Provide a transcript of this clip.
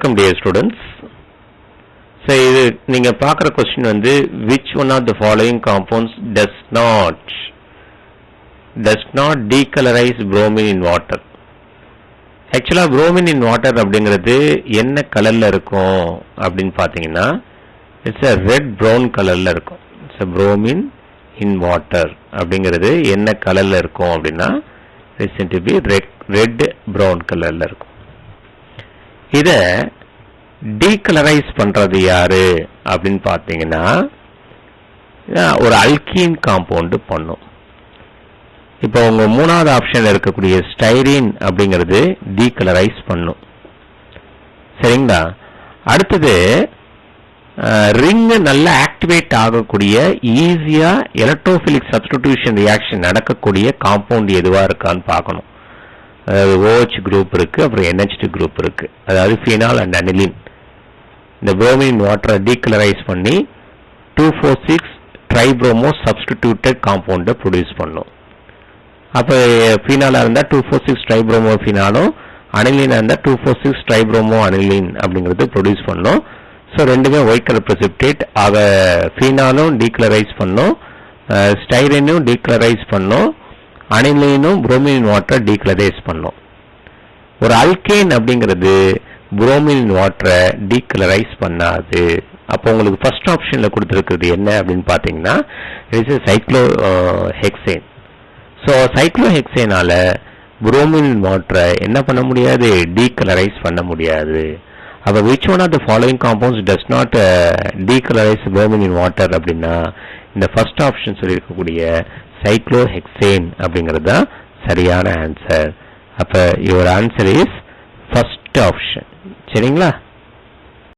Welcome dear students. So இது நீங்க பார்க்குற question வந்து which one of the following compounds does not decolorize bromine in water? Actually bromine in water அப்படிங்கிறது என்ன கலர்ல இருக்கும் அப்படின்னு பார்த்தீங்கன்னா it's a red brown கலர்ல இருக்கும். So bromine in water அப்படிங்கிறது என்ன கலர்ல இருக்கும் அப்படின்னா it's going to be red brown கலர்ல இருக்கும். இத டீகலரைஸ் பண்றது யாரு அப்படின்னு பார்த்தீங்கன்னா ஒரு அல்கீன் காம்பவுண்ட் பண்ணும். இப்போ உங்க மூணாவது ஆப்ஷன்ல இருக்கக்கூடிய ஸ்டைரீன் அப்படிங்கிறது டீகலரைஸ் பண்ணும். சரிங்களா? அடுத்தது ரிங் நல்லா ஆக்டிவேட் ஆகக்கூடிய ஈஸியா எலக்ட்ரோஃபிலிக் சப்ஸ்டிடியூஷன் ரியாக்ஷன் நடக்கக்கூடிய காம்பவுண்ட் எதுவா இருக்கான்னு பார்க்கணும். அதாவது OH குரூப் இருக்கு, அப்புறம் NH2 குரூப் இருக்கு. அதாவது ஃபினால் அண்ட் அனிலின் இந்த புரோமின் வாட்டரை டீகலரைஸ் பண்ணி 2,4,6 ட்ரைப்ரோமோ சப்ஸ்டிடியூட்டட் காம்பவுண்டை ப்ரொடியூஸ் பண்ணும். அப்போ ஃபினாலாக இருந்தால் 2,4,6 ட்ரைப்ரோமோ ஃபினாலும், அனிலினாக இருந்தால் 2,4,6 ட்ரைப்ரோமோ அனிலின் அப்படிங்கிறது ப்ரொடியூஸ் பண்ணும். ஸோ ரெண்டுமே ஒயிட் கலர் ப்ரெசிபிடேட் ஆக ஃபினாலும் டீகலரைஸ் பண்ணும், ஸ்டைரீனும் டீகலரைஸ் பண்ணும், அனிலினும் புரோமின் வாட்டரை டீகலரைஸ் பண்ணும். ஒரு அல்கேன் அப்படிங்கிறது புரோமின் வாட்டரை டீகலரைஸ் பண்ணாது. அப்போ உங்களுக்கு ஃபர்ஸ்ட் ஆப்ஷன்ல கொடுத்துருக்கிறது என்ன அப்படின்னு பார்த்தீங்கன்னா இட்ஸ் சைக்ளோஹெக்சேன். ஸோ சைக்ளோஹெக்சேனால புரோமின் வாட்டரை என்ன பண்ண முடியாது, டீகலரைஸ் பண்ண முடியாது. அப்போ which one of the following compounds does not decolorize bromine in water அப்படின்னா இந்த ஃபர்ஸ்ட் ஆப்ஷன் சொல்லியிருக்கக்கூடிய சைக்ளோஹெக்சேன் அப்படிங்கிறது தான் சரியான ஆன்சர். அப்போ your answer is first option. சரிங்களா?